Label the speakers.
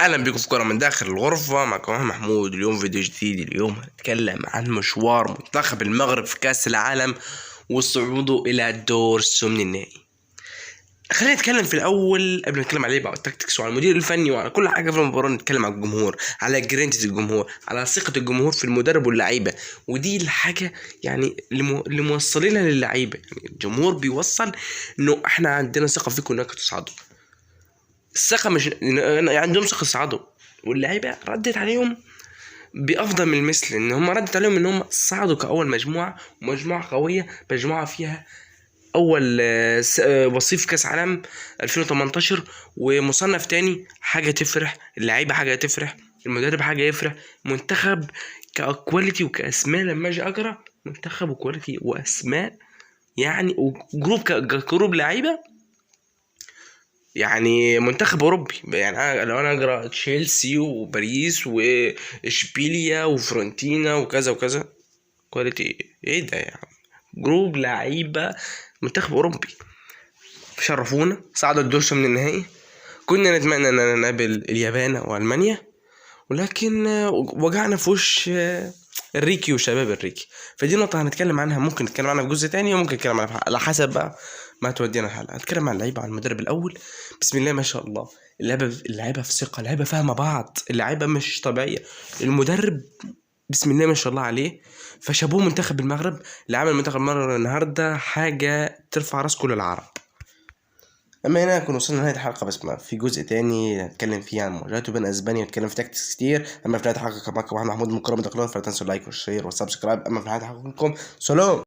Speaker 1: اهلا بكم في كرة من داخل الغرفة. معكم محمود. اليوم فيديو جديد. اليوم هنتكلم عن مشوار منتخب المغرب في كأس العالم وصعوده الى دور الثمن النهائي. خلينا نتكلم في الاول قبل ما نتكلم على اللعيبه والتكتكس وعلى المدير الفني وعلى كل حاجه في المباراه. نتكلم على الجمهور، على جرينتة الجمهور، على ثقه الجمهور في المدرب واللعيبه. ودي الحاجه يعني اللي موصلينها للعيبه. يعني الجمهور بيوصل انه احنا عندنا ثقه فيكم انكم تصعدوا. الثقه مش يعني عندهم ثقه يصعدوا، واللعيبه ردت عليهم بافضل من المثل. ان هم ردت عليهم ان هم صعدوا كاول مجموعه، ومجموعه قويه، مجموعه فيها اول وصيف كاس عالم 2018 ومصنف تاني. حاجه تفرح اللعيبه، حاجه تفرح المدرب، حاجه يفرح منتخب ككواليتي وكاسماء. لما اجي اقرا منتخب وكواليتي واسماء يعني، وجروب كجروب لعيبه، يعني منتخب اوروبي. يعني لو انا اقرا تشيلسي وباريس واشبيليا وفرونتينا وكذا وكذا، كواليتي ايه ده يعني؟ جروب لعيبه منتخب اوروبي. شرفونا، صعدوا الدور من النهائي. كنا نتمنى ان نقابل اليابان والمانيا، ولكن وجعنا في وش الريكي وشباب الريكي. فدي نقطة هنتكلم عنها، ممكن نتكلم عنها في جزء تاني، وممكن نتكلم عنها على حسب بقى ما تودينا الحلقة. هنتكلم عن اللعيبة، عن المدرب الأول. بسم الله ما شاء الله. اللعيبة في ثقة، اللعيبة فاهمة بعض، اللعيبة مش طبيعية. المدرب بسم الله ما شاء الله عليه. فشابوه منتخب المغرب اللي عمل منتخب المغرب النهاردة حاجة ترفع راس كل العرب. اما هنا كنا وصلنا لنهايه الحلقه، بس ما في جزء تاني نتكلم فيه عن مواجهته بين اسبانيا، ونتكلم في تاكتكس كتير. اما في نهايه الحلقه كان معكم محمود من قناه محمود. لا تنسوا اللايك والشير والسبسكرايب. اما في نهايه الحلقه سلام.